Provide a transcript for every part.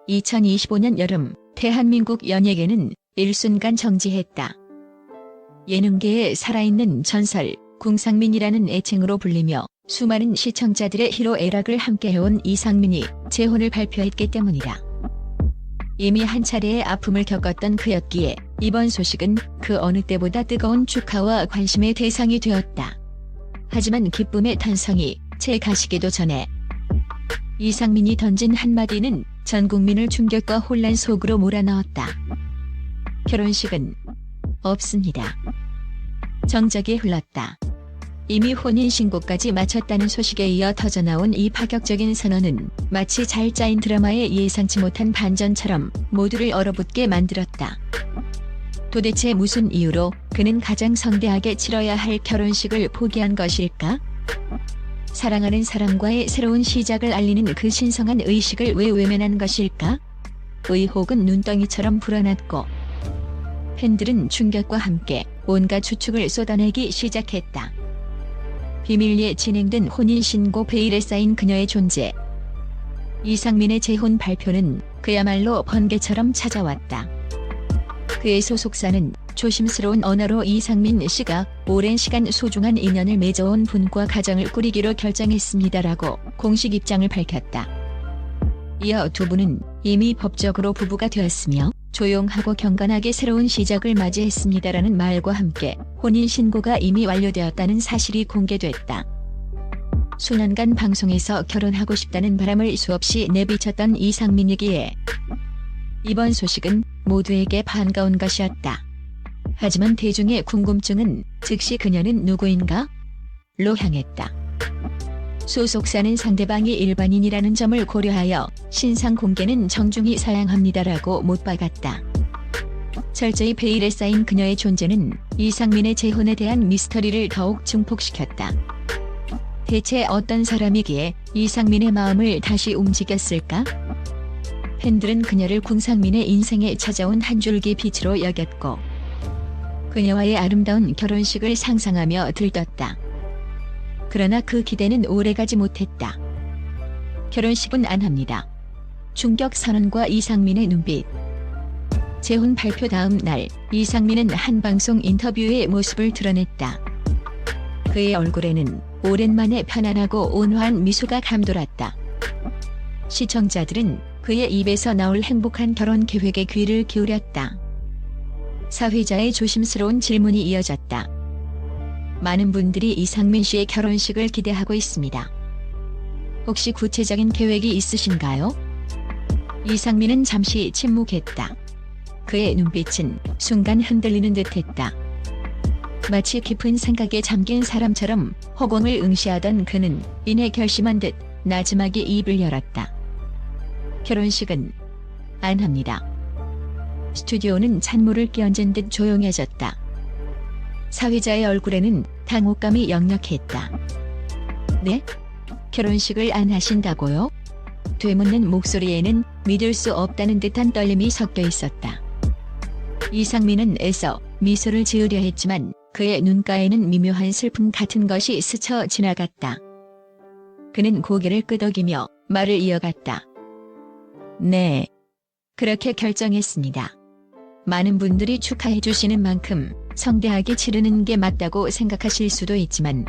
2025년 여름 대한민국 연예계는 일순간 정지했다. 예능계의 살아있는 전설 궁상민이라는 애칭으로 불리며 수많은 시청자들의 희로애락을 함께해온 이상민이 재혼을 발표했기 때문이다. 이미 한 차례의 아픔을 겪었던 그였기에 이번 소식은 그 어느 때보다 뜨거운 축하와 관심의 대상이 되었다. 하지만 기쁨의 탄성이 채 가시기도 전에 이상민이 던진 한마디는 전 국민을 충격과 혼란 속으로 몰아넣었다. 결혼식은 없습니다. 정적이 흘렀다. 이미 혼인신고까지 마쳤다는 소식에 이어 터져나온 이 파격적인 선언은 마치 잘 짜인 드라마의 예상치 못한 반전처럼 모두를 얼어붙게 만들었다. 도대체 무슨 이유로 그는 가장 성대하게 치러야 할 결혼식을 포기한 것일까? 사랑하는 사람과의 새로운 시작을 알리는 그 신성한 의식을 왜 외면한 것일까? 의혹은 눈덩이처럼 불어났고 팬들은 충격과 함께 온갖 추측을 쏟아내기 시작했다. 비밀리에 진행된 혼인신고 베일에 쌓인 그녀의 존재. 이상민의 재혼 발표는 그야말로 번개처럼 찾아왔다. 그의 소속사는 조심스러운 언어로 이상민 씨가 오랜 시간 소중한 인연을 맺어온 분과 가정을 꾸리기로 결정했습니다라고 공식 입장을 밝혔다. 이어 두 분은 이미 법적으로 부부가 되었으며 조용하고 경건하게 새로운 시작을 맞이했습니다라는 말과 함께 혼인신고가 이미 완료되었다는 사실이 공개됐다. 수년간 방송에서 결혼하고 싶다는 바람을 수없이 내비쳤던 이상민이기에 이번 소식은 모두에게 반가운 것이었다. 하지만 대중의 궁금증은 즉시 그녀는 누구인가? 로 향했다. 소속사는 상대방이 일반인이라는 점을 고려하여 신상 공개는 정중히 사양합니다라고 못 박았다. 철저히 베일에 쌓인 그녀의 존재는 이상민의 재혼에 대한 미스터리를 더욱 증폭시켰다. 대체 어떤 사람이기에 이상민의 마음을 다시 움직였을까? 팬들은 그녀를 궁상민의 인생에 찾아온 한 줄기 빛으로 여겼고 그녀와의 아름다운 결혼식을 상상하며 들떴다. 그러나 그 기대는 오래가지 못했다. 결혼식은 안 합니다. 충격 선언과 이상민의 눈빛. 재혼 발표 다음 날 이상민은 한 방송 인터뷰의 모습을 드러냈다. 그의 얼굴에는 오랜만에 편안하고 온화한 미소가 감돌았다. 시청자들은 그의 입에서 나올 행복한 결혼 계획에 귀를 기울였다. 사회자의 조심스러운 질문이 이어졌다. 많은 분들이 이상민 씨의 결혼식을 기대하고 있습니다. 혹시 구체적인 계획이 있으신가요? 이상민은 잠시 침묵했다. 그의 눈빛은 순간 흔들리는 듯했다. 마치 깊은 생각에 잠긴 사람처럼 허공을 응시하던 그는 이내 결심한 듯 나지막이 입을 열었다. 결혼식은 안 합니다. 스튜디오는 찬물을 끼얹은 듯 조용해졌다. 사회자의 얼굴에는 당혹감이 역력했다. 네? 결혼식을 안 하신다고요? 되묻는 목소리에는 믿을 수 없다는 듯한 떨림이 섞여 있었다. 이상민은 애써 미소를 지으려 했지만 그의 눈가에는 미묘한 슬픔 같은 것이 스쳐 지나갔다. 그는 고개를 끄덕이며 말을 이어갔다. 네. 그렇게 결정했습니다. 많은 분들이 축하해 주시는 만큼 성대하게 치르는 게 맞다고 생각하실 수도 있지만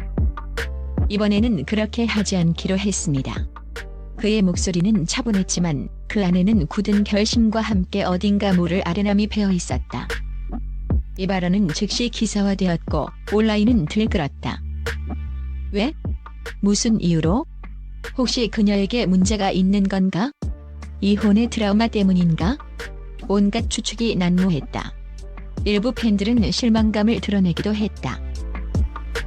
이번에는 그렇게 하지 않기로 했습니다. 그의 목소리는 차분했지만 그 안에는 굳은 결심과 함께 어딘가 모를 아련함이 배어 있었다. 이 발언은 즉시 기사화되었고 온라인은 들끓었다. 왜? 무슨 이유로? 혹시 그녀에게 문제가 있는 건가? 이혼의 트라우마 때문인가? 온갖 추측이 난무했다. 일부 팬들은 실망감을 드러내기도 했다.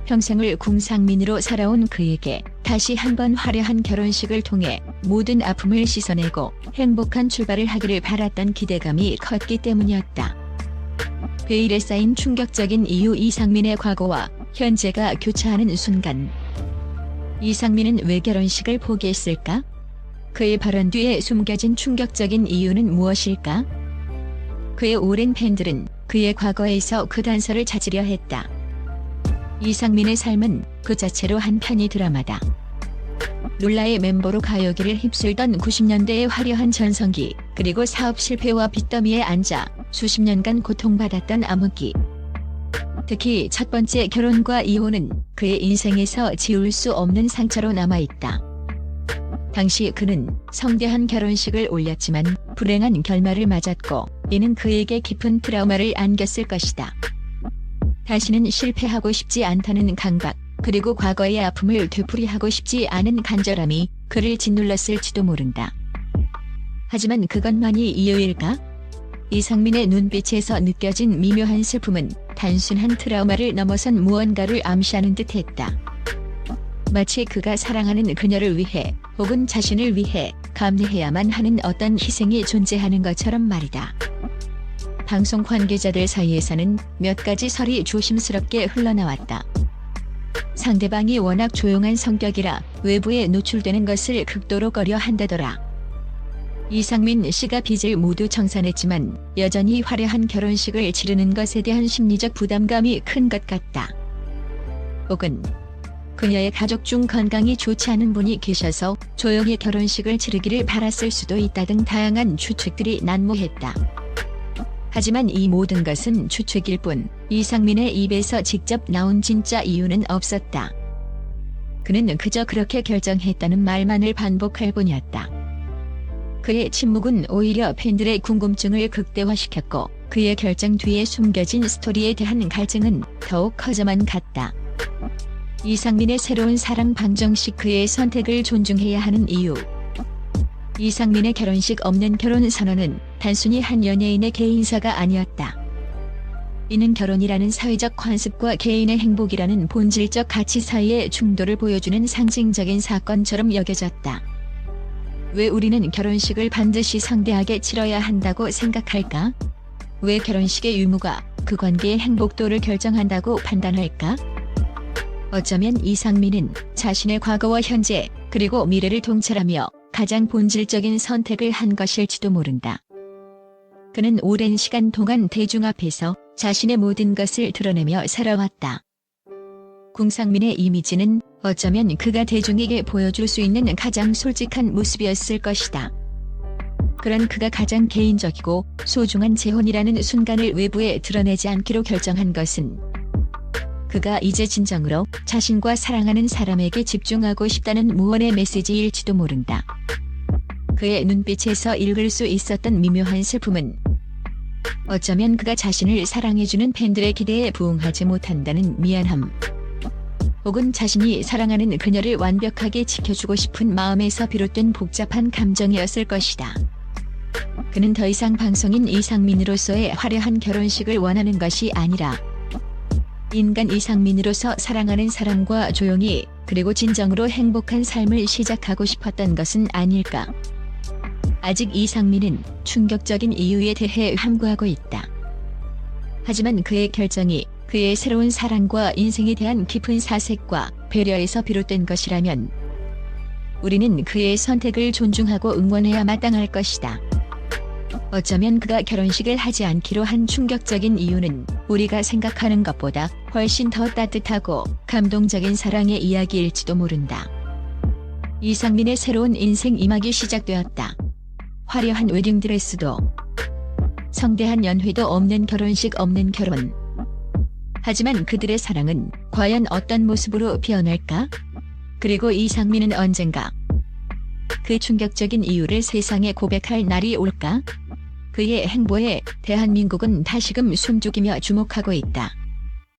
평생을 궁상민으로 살아온 그에게 다시 한번 화려한 결혼식을 통해 모든 아픔을 씻어내고 행복한 출발을 하기를 바랐던 기대감이 컸기 때문이었다. 베일에 쌓인 충격적인 이유. 이상민의 과거와 현재가 교차하는 순간 이상민은 왜 결혼식을 포기했을까? 그의 발언 뒤에 숨겨진 충격적인 이유는 무엇일까? 그의 오랜 팬들은 그의 과거에서 그 단서를 찾으려 했다. 이상민의 삶은 그 자체로 한 편의 드라마다. 룰라의 멤버로 가요계를 휩쓸던 90년대의 화려한 전성기, 그리고 사업 실패와 빚더미에 앉아 수십 년간 고통받았던 암흑기. 특히 첫 번째 결혼과 이혼은 그의 인생에서 지울 수 없는 상처로 남아있다. 당시 그는 성대한 결혼식을 올렸지만 불행한 결말을 맞았고 이는 그에게 깊은 트라우마를 안겼을 것이다. 다시는 실패하고 싶지 않다는 강박, 그리고 과거의 아픔을 되풀이하고 싶지 않은 간절함이 그를 짓눌렀을지도 모른다. 하지만 그것만이 이유일까? 이상민의 눈빛에서 느껴진 미묘한 슬픔은 단순한 트라우마를 넘어선 무언가를 암시하는 듯했다. 마치 그가 사랑하는 그녀를 위해 혹은 자신을 위해 감내해야만 하는 어떤 희생이 존재하는 것처럼 말이다. 방송 관계자들 사이에서는 몇 가지 설이 조심스럽게 흘러나왔다. 상대방이 워낙 조용한 성격이라 외부에 노출되는 것을 극도로 꺼려한다더라. 이상민 씨가 빚을 모두 청산했지만 여전히 화려한 결혼식을 치르는 것에 대한 심리적 부담감이 큰 것 같다. 혹은 그녀의 가족 중 건강이 좋지 않은 분이 계셔서 조용히 결혼식을 치르기를 바랐을 수도 있다 등 다양한 추측들이 난무했다. 하지만 이 모든 것은 추측일 뿐 이상민의 입에서 직접 나온 진짜 이유는 없었다. 그는 그저 그렇게 결정했다는 말만을 반복할 뿐이었다. 그의 침묵은 오히려 팬들의 궁금증을 극대화시켰고 그의 결정 뒤에 숨겨진 스토리에 대한 갈증은 더욱 커져만 갔다. 이상민의 새로운 사랑 방정식, 그의 선택을 존중해야 하는 이유. 이상민의 결혼식 없는 결혼 선언은 단순히 한 연예인의 개인사가 아니었다. 이는 결혼이라는 사회적 관습과 개인의 행복이라는 본질적 가치 사이의 충돌을 보여주는 상징적인 사건처럼 여겨졌다. 왜 우리는 결혼식을 반드시 성대하게 치러야 한다고 생각할까? 왜 결혼식의 유무가 그 관계의 행복도를 결정한다고 판단할까? 어쩌면 이상민은 자신의 과거와 현재 그리고 미래를 통찰하며 가장 본질적인 선택을 한 것일지도 모른다. 그는 오랜 시간 동안 대중 앞에서 자신의 모든 것을 드러내며 살아왔다. 궁상민의 이미지는 어쩌면 그가 대중에게 보여줄 수 있는 가장 솔직한 모습이었을 것이다. 그런 그가 가장 개인적이고 소중한 재혼이라는 순간을 외부에 드러내지 않기로 결정한 것은 그가 이제 진정으로 자신과 사랑하는 사람에게 집중하고 싶다는 무언의 메시지일지도 모른다. 그의 눈빛에서 읽을 수 있었던 미묘한 슬픔은 어쩌면 그가 자신을 사랑해주는 팬들의 기대에 부응하지 못한다는 미안함, 혹은 자신이 사랑하는 그녀를 완벽하게 지켜주고 싶은 마음에서 비롯된 복잡한 감정이었을 것이다. 그는 더 이상 방송인 이상민으로서의 화려한 결혼식을 원하는 것이 아니라 인간 이상민으로서 사랑하는 사람과 조용히 그리고 진정으로 행복한 삶을 시작하고 싶었던 것은 아닐까. 아직 이상민은 충격적인 이유에 대해 함구하고 있다. 하지만 그의 결정이 그의 새로운 사랑과 인생에 대한 깊은 사색과 배려에서 비롯된 것이라면 우리는 그의 선택을 존중하고 응원해야 마땅할 것이다. 어쩌면 그가 결혼식을 하지 않기로 한 충격적인 이유는 우리가 생각하는 것보다 훨씬 더 따뜻하고 감동적인 사랑의 이야기일지도 모른다. 이상민의 새로운 인생 이막이 시작되었다. 화려한 웨딩드레스도, 성대한 연회도 없는 결혼식, 없는 결혼. 하지만 그들의 사랑은 과연 어떤 모습으로 피어날까? 그리고 이상민은 언젠가 그 충격적인 이유를 세상에 고백할 날이 올까? 그의 행보에 대한민국은 다시금 숨죽이며 주목하고 있다.